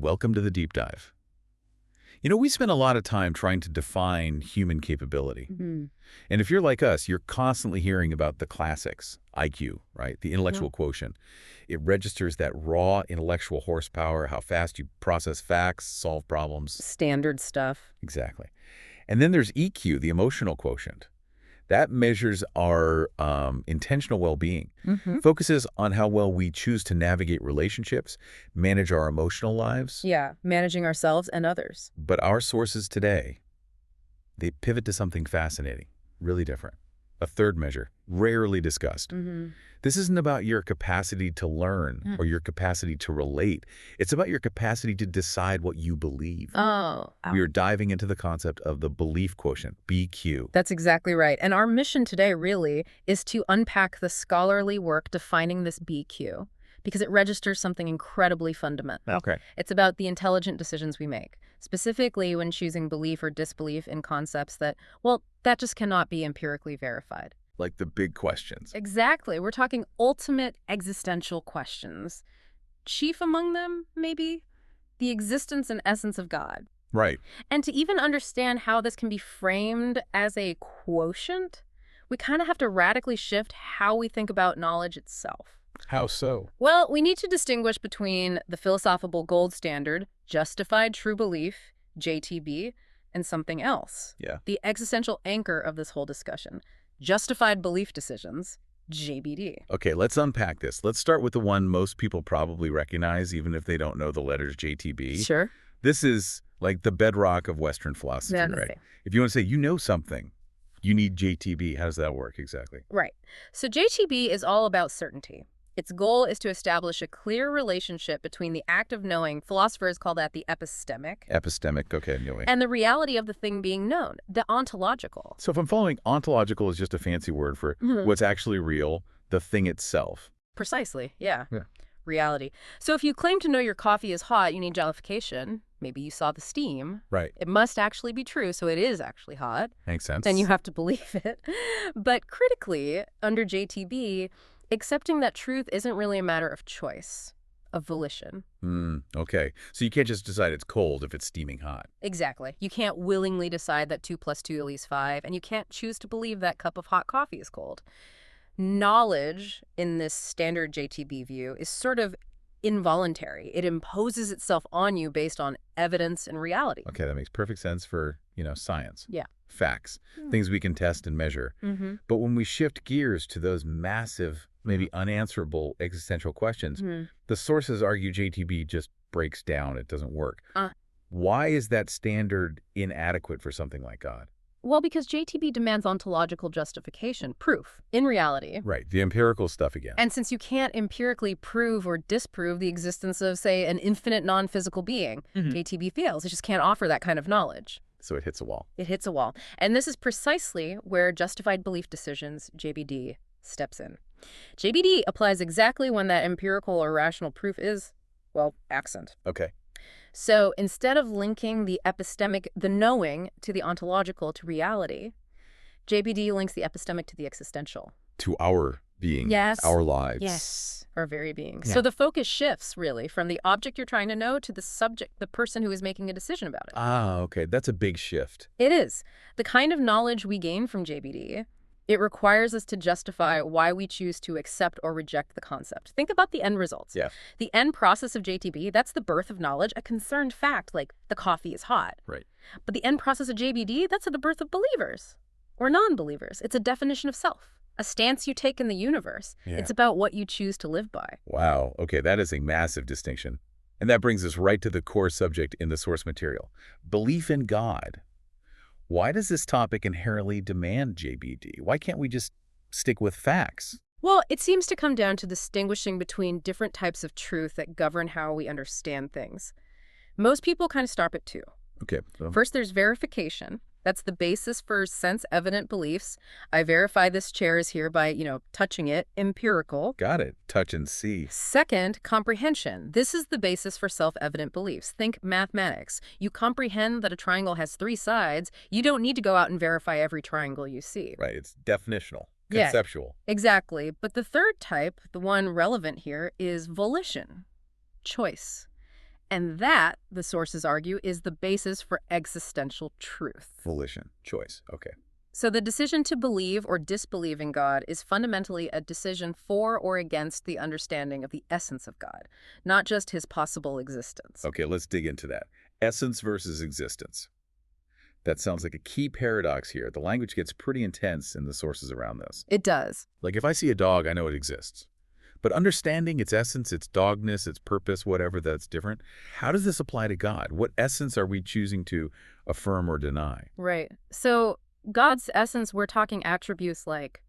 welcome to the deep dive. We spend a lot of time trying to define human capability. Mhm. And if you're like us, you're constantly hearing about the classics, IQ, right? The Yeah. intellectual quotient. It registers that raw intellectual horsepower, how fast you process facts, solve problems. Standard stuff. Exactly. And then there's EQ, the emotional quotient. That measures our intentional well-being, Hmm. focuses on how well we choose to navigate relationships, manage our emotional lives. Yeah, managing ourselves and others. But our sources today, they pivot to something fascinating, really different. A third measure, rarely discussed. Hmm. This isn't about your capacity to learn or your capacity to relate. It's about your capacity to decide what you believe. Oh, We are diving into the concept of the belief quotient, BQ. that's exactly right. And our mission today really is to unpack the scholarly work defining this BQ because it registers something incredibly fundamental. Okay. It's about the intelligent decisions we make, specifically when choosing belief or disbelief in concepts that, well, that just cannot be empirically verified. Like the big questions. Exactly. We're talking ultimate existential questions. Chief among them, maybe, the existence and essence of God. Right. And to even understand how this can be framed as a quotient, we kind of have to radically shift how we think about knowledge itself. How so? Well, we need to distinguish between the philosophical gold standard, justified true belief, JTB, and something else. Yeah. The existential anchor of this whole discussion, justified belief decisions, JBD. Okay, let's unpack this. Let's start with the one most people probably recognize, even if they don't know the letters JTB. Sure. This is like the bedrock of Western philosophy, Yeah, right? If you want to say you know something, you need JTB. How does that work exactly? Right. So JTB is all about certainty. Its goal is to establish a clear relationship between the act of knowing, philosophers call that the epistemic, Epistemic, okay, anyway. and the reality of the thing being known, the ontological. So if I'm following, ontological is just a fancy word for what's actually real, the thing itself. Precisely, yeah. Yeah. Reality. So if you claim to know your coffee is hot, you need jollification. Maybe you saw the steam. Right. It must actually be true, so it is actually hot. Makes sense. Then you have to believe it. But critically, under JTB, accepting that truth isn't really a matter of choice, of volition. Okay. So you can't just decide it's cold if it's steaming hot. Exactly. You can't willingly decide that 2 + 2 = 5, and you can't choose to believe that cup of hot coffee is cold. Knowledge, in this standard JTB view, is sort of involuntary. It imposes itself on you based on evidence and reality. Okay, that makes perfect sense for, science. Yeah. Facts, things we can test and measure. Mm-hmm. But when we shift gears to those massive, maybe unanswerable existential questions, the sources argue JTB just breaks down. It doesn't work. Why is that standard inadequate for something like God? Well, because JTB demands ontological justification, proof, in reality. Right, the empirical stuff again. And since you can't empirically prove or disprove the existence of, say, an infinite non-physical being, JTB fails. It just can't offer that kind of knowledge. So it hits a wall. It hits a wall. And this is precisely where justified belief decisions, JBD, steps in. JBD applies exactly when that empirical or rational proof is, well, absent. Okay. So instead of linking the epistemic, the knowing, to the ontological, to reality, JBD links the epistemic to the existential. To our being. Yes. Our lives. Yes. Our very being. Yeah. So the focus shifts, really, from the object you're trying to know to the subject, the person who is making a decision about it. Okay. That's a big shift. It is. The kind of knowledge we gain from JBD, it requires us to justify why we choose to accept or reject the concept. Think about the end results. Yeah. The end process of JTB, that's the birth of knowledge, a concerned fact, like the coffee is hot. Right. But the end process of JBD, that's the birth of believers or non-believers. It's a definition of self, a stance you take in the universe. Yeah. It's about what you choose to live by. Wow. Okay, that is a massive distinction. And that brings us right to the core subject in the source material. Belief in God. Why does this topic inherently demand JBD? Why can't we just stick with facts? Well, it seems to come down to distinguishing between different types of truth that govern how we understand things. Most people kind of start at two. Okay. So, First, there's verification. That's the basis for sense-evident beliefs. I verify this chair is here by, touching it, empirical. got it. Touch and see. Second, comprehension. This is the basis for self-evident beliefs. Think mathematics. You comprehend that a triangle has 3 sides. You don't need to go out and verify every triangle you see. Right. It's definitional, Yeah. conceptual. Exactly. But the third type, the one relevant here, is volition, choice. And that, the sources argue, is the basis for existential truth. Volition, choice. Okay. So the decision to believe or disbelieve in God is fundamentally a decision for or against the understanding of the essence of God, not just his possible existence. Okay, let's dig into that. Essence versus existence. That sounds like a key paradox here. The language gets pretty intense in the sources around this. It does. Like if I see a dog, I know it exists. But understanding its essence, its dogness, its purpose, whatever that's different, how does this apply to God? What essence are we choosing to affirm or deny? Right. So God's essence, we're talking attributes like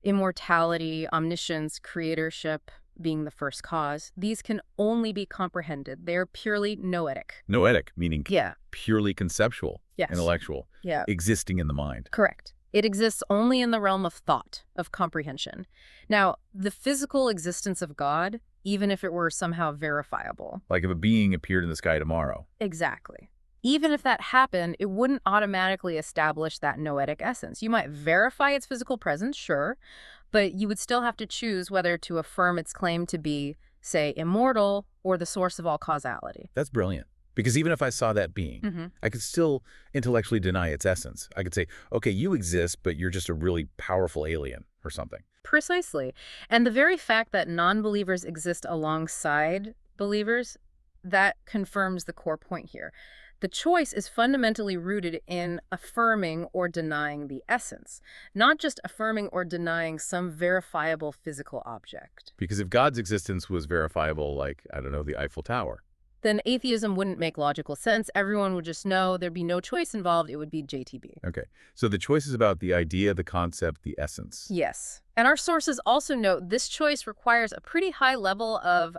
immortality, omniscience, creatorship, being the first cause. These can only be comprehended. They're purely noetic. Noetic, meaning Yeah. purely conceptual, Yes. intellectual, Yeah. existing in the mind. Correct. It exists only in the realm of thought, of comprehension. Now, the physical existence of God, even if it were somehow verifiable. Like if a being appeared in the sky tomorrow. Exactly. Even if that happened, it wouldn't automatically establish that noetic essence. You might verify its physical presence, sure, but you would still have to choose whether to affirm its claim to be, say, immortal or the source of all causality. That's brilliant. Because even if I saw that being, I could still intellectually deny its essence. I could say, okay, you exist, but you're just a really powerful alien or something. Precisely. And the very fact that non-believers exist alongside believers, that confirms the core point here. The choice is fundamentally rooted in affirming or denying the essence, not just affirming or denying some verifiable physical object. Because if God's existence was verifiable, like, I don't know, the Eiffel Tower, Then atheism wouldn't make logical sense. Everyone would just know there'd be no choice involved. It would be JTB. okay. So the choice is about the idea, the concept, the essence. Yes. And our sources also note this choice requires a pretty high level of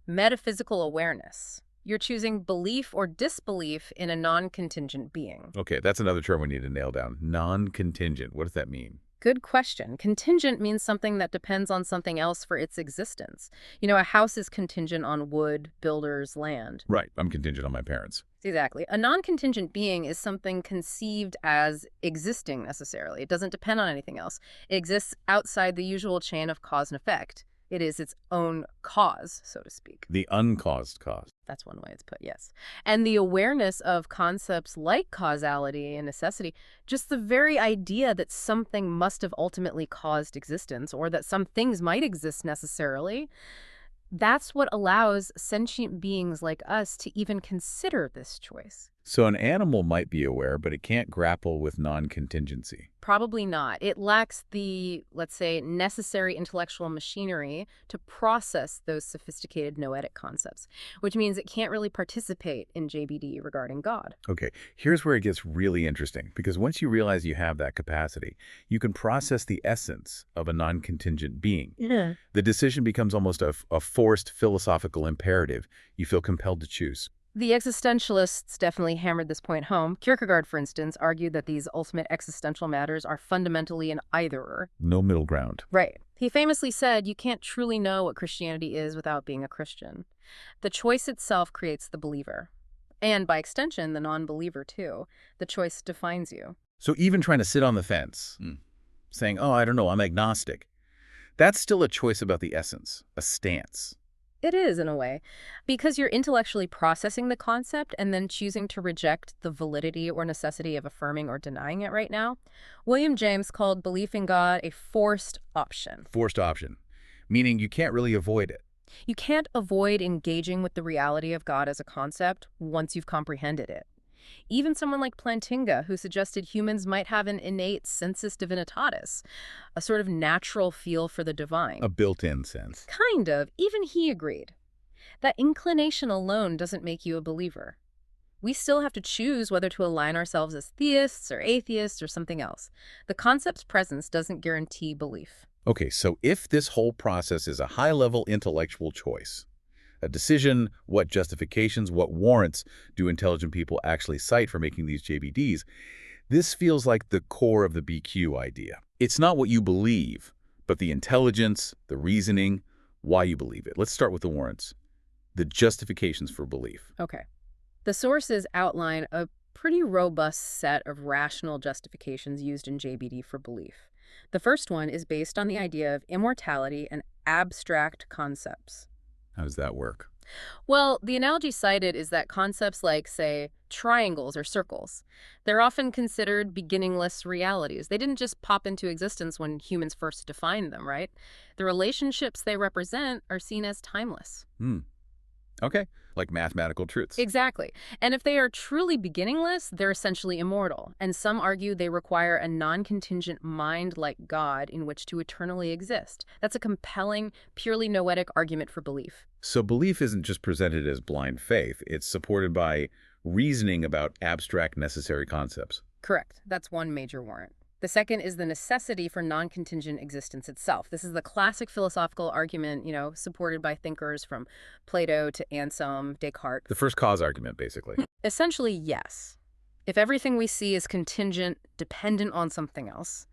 metaphysical awareness. You're choosing belief or disbelief in a non-contingent being. Okay, that's another term we need to nail down. Non-contingent. What does that mean? Good question. Contingent means something that depends on something else for its existence. You know, a house is contingent on wood, builders, land. Right. I'm contingent on my parents. Exactly. A non-contingent being is something conceived as existing necessarily. It doesn't depend on anything else. It exists outside the usual chain of cause and effect. It is its own cause, so to speak. The uncaused cause. That's one way it's put, yes. And the awareness of concepts like causality and necessity, just the very idea that something must have ultimately caused existence or that some things might exist necessarily, that's what allows sentient beings like us to even consider this choice. So an animal might be aware, but it can't grapple with non-contingency. Probably not. It lacks the, let's say, necessary intellectual machinery to process those sophisticated noetic concepts, which means it can't really participate in JBD regarding God. Okay, here's where it gets really interesting, because once you realize you have that capacity, you can process the essence of a non-contingent being. Yeah. The decision becomes almost a forced philosophical imperative you feel compelled to choose. The existentialists definitely hammered this point home. Kierkegaard, for instance, argued that these ultimate existential matters are fundamentally an either-or. No middle ground. Right. He famously said, you can't truly know what Christianity is without being a Christian. The choice itself creates the believer. And by extension, the non-believer too. The choice defines you. So even trying to sit on the fence, saying, oh, I don't know, I'm agnostic, that's still a choice about the essence, a stance. It is, in a way, because you're intellectually processing the concept and then choosing to reject the validity or necessity of affirming or denying it right now. William James called belief in God a forced option. Forced option, meaning you can't really avoid it. You can't avoid engaging with the reality of God as a concept once you've comprehended it. Even someone like Plantinga, who suggested humans might have an innate sensus divinitatis, a sort of natural feel for the divine. A built-in sense. Kind of. Even he agreed. That inclination alone doesn't make you a believer. We still have to choose whether to align ourselves as theists or atheists or something else. The concept's presence doesn't guarantee belief. Okay, so if this whole process is a high-level intellectual choice, a decision, what justifications, what warrants do intelligent people actually cite for making these JBDs, this feels like the core of the BQ idea. It's not what you believe, but the intelligence, the reasoning, why you believe it. Let's start with the warrants, the justifications for belief. Okay. The sources outline a pretty robust set of rational justifications used in JBD for belief. The first one is based on the idea of immortality and abstract concepts. How does that work? Well, the analogy cited is that concepts like, say, triangles or circles, they're often considered beginningless realities. They didn't just pop into existence when humans first defined them, right? The relationships they represent are seen as timeless. Hmm. Okay. Like mathematical truths. Exactly. And if they are truly beginningless, they're essentially immortal. And some argue they require a non-contingent mind like God in which to eternally exist. That's a compelling, purely noetic argument for belief. So belief isn't just presented as blind faith. It's supported by reasoning about abstract necessary concepts. Correct. That's one major warrant. The second is the necessity for non-contingent existence itself. This is the classic philosophical argument, supported by thinkers from Plato to Anselm, Descartes. The first cause argument, basically. Essentially, yes. If everything we see is contingent, dependent on something else,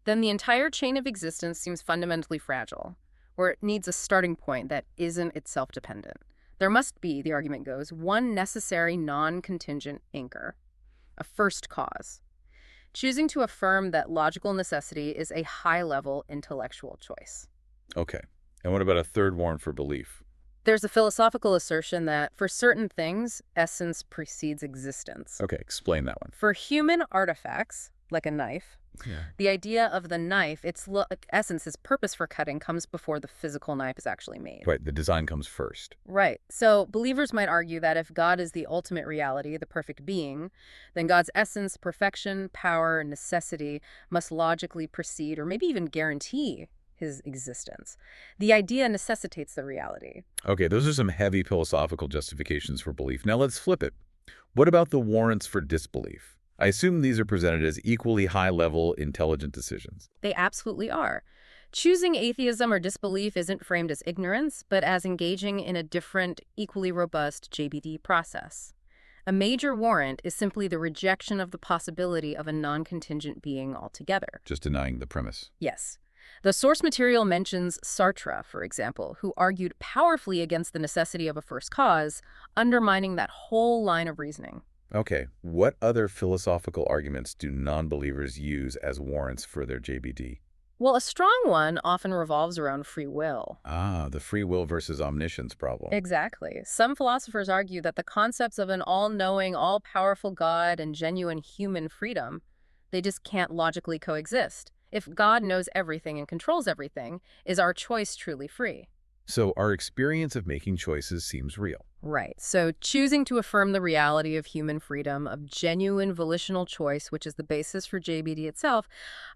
then the entire chain of existence seems fundamentally fragile, or it needs a starting point that isn't itself dependent. There must be, the argument goes, one necessary non-contingent anchor, a first cause. Choosing to affirm that logical necessity is a high-level intellectual choice. Okay. And what about a third warrant for belief? There's a philosophical assertion that for certain things, essence precedes existence. Okay, explain that one. For human artifacts, like a knife, Yeah. the idea of the knife, its essence, its purpose for cutting, comes before the physical knife is actually made. Right, the design comes first. Right. So believers might argue that if God is the ultimate reality, the perfect being, then God's essence, perfection, power, necessity must logically precede or maybe even guarantee his existence. The idea necessitates the reality. Okay, those are some heavy philosophical justifications for belief. Now let's flip it. What about the warrants for disbelief? I assume these are presented as equally high-level, intelligent decisions. They absolutely are. Choosing atheism or disbelief isn't framed as ignorance, but as engaging in a different, equally robust JBD process. A major warrant is simply the rejection of the possibility of a non-contingent being altogether. Just denying the premise. Yes. The source material mentions Sartre, for example, who argued powerfully against the necessity of a first cause, undermining that whole line of reasoning. Okay, what other philosophical arguments do non-believers use as warrants for their JBD? Well, a strong one often revolves around free will. Ah, the free will versus omniscience problem. Exactly. Some philosophers argue that the concepts of an all-knowing, all-powerful God and genuine human freedom, they just can't logically coexist. If God knows everything and controls everything, is our choice truly free? So our experience of making choices seems real. Right. So choosing to affirm the reality of human freedom, of genuine volitional choice, which is the basis for JBD itself,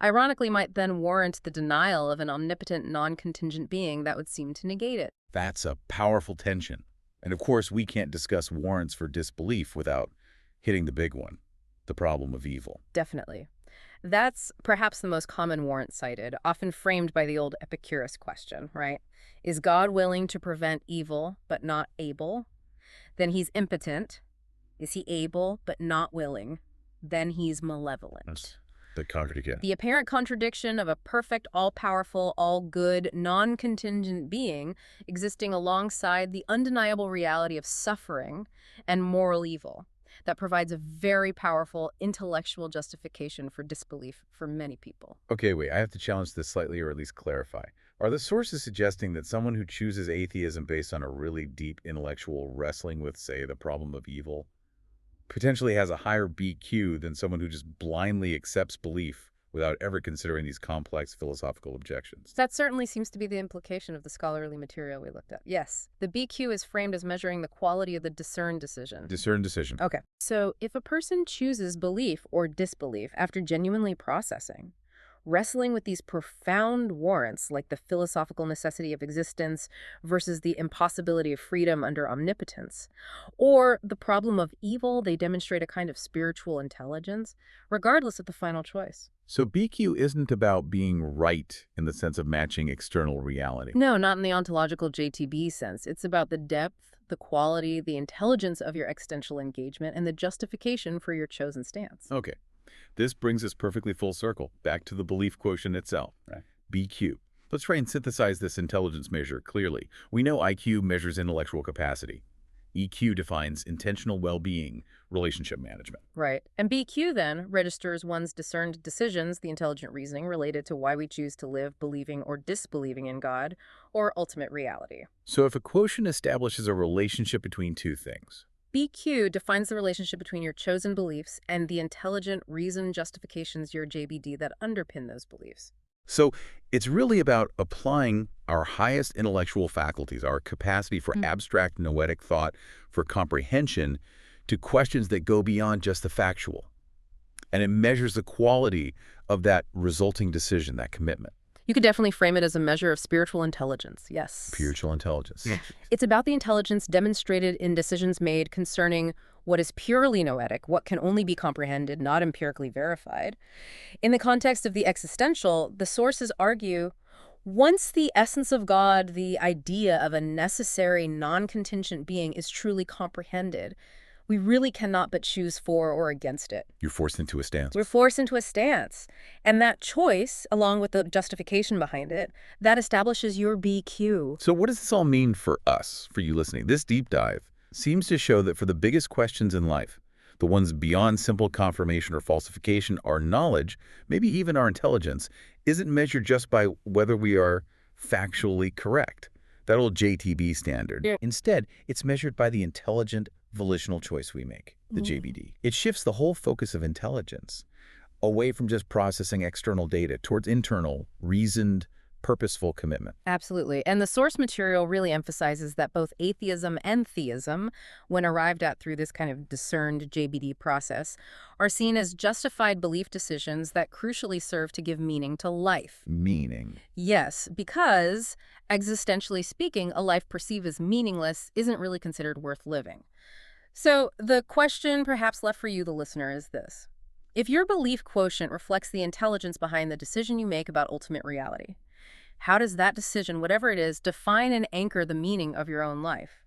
ironically might then warrant the denial of an omnipotent, non-contingent being that would seem to negate it. That's a powerful tension. And of course, we can't discuss warrants for disbelief without hitting the big one, the problem of evil. Definitely. That's perhaps the most common warrant cited, often framed by the old Epicurus question, right? Is God willing to prevent evil but not able? Then he's impotent. Is he able but not willing? Then he's malevolent. That's the contradiction. The apparent contradiction of a perfect, all-powerful, all-good, non-contingent being existing alongside the undeniable reality of suffering and moral evil that provides a very powerful intellectual justification for disbelief for many people. Okay, wait, I have to challenge this slightly or at least clarify. Are the sources suggesting that someone who chooses atheism based on a really deep intellectual wrestling with, say, the problem of evil, potentially has a higher BQ than someone who just blindly accepts belief without ever considering these complex philosophical objections? That certainly seems to be the implication of the scholarly material we looked at. Yes, the BQ is framed as measuring the quality of the discerned decision. Discerned decision. Okay, so if a person chooses belief or disbelief after genuinely processing, wrestling with these profound warrants like the philosophical necessity of existence versus the impossibility of freedom under omnipotence, or the problem of evil, they demonstrate a kind of spiritual intelligence, regardless of the final choice. So BQ isn't about being right in the sense of matching external reality. No, not in the ontological JTB sense. It's about the depth, the quality, the intelligence of your existential engagement, and the justification for your chosen stance. Okay. This brings us perfectly full circle, back to the belief quotient itself, Right. BQ. Let's try and synthesize this intelligence measure clearly. We know IQ measures intellectual capacity. EQ defines intentional well-being, relationship management. Right. And BQ then registers one's discerned decisions, the intelligent reasoning related to why we choose to live believing or disbelieving in God or ultimate reality. So if a quotient establishes a relationship between two things, BQ defines the relationship between your chosen beliefs and the intelligent reason justifications, your JBD, that underpin those beliefs. so it's really about applying our highest intellectual faculties, our capacity for abstract noetic thought, for comprehension, to questions that go beyond just the factual. And it measures the quality of that resulting decision, that commitment. You could definitely frame it as a measure of spiritual intelligence, yes. Spiritual intelligence. It's about the intelligence demonstrated in decisions made concerning what is purely noetic, what can only be comprehended, not empirically verified. In the context of the existential, the sources argue once the essence of God, the idea of a necessary, non-contingent being, is truly comprehended, we really cannot but choose for or against it. You're forced into a stance. We're forced into a stance. And that choice, along with the justification behind it, that establishes your BQ. So what does this all mean for us, for you listening? This deep dive seems to show that for the biggest questions in life, the ones beyond simple confirmation or falsification, our knowledge, maybe even our intelligence, isn't measured just by whether we are factually correct, that old JTB standard. Yeah. Instead, it's measured by the intelligent volitional choice we make, the JBD. It shifts the whole focus of intelligence away from just processing external data towards internal, reasoned, purposeful commitment. Absolutely. And the source material really emphasizes that both atheism and theism, when arrived at through this kind of discerned JBD process, are seen as justified belief decisions that crucially serve to give meaning to life. Meaning. Yes, because, existentially speaking, a life perceived as meaningless isn't really considered worth living. So the question perhaps left for you, the listener, is this. If your belief quotient reflects the intelligence behind the decision you make about ultimate reality, how does that decision, whatever it is, define and anchor the meaning of your own life?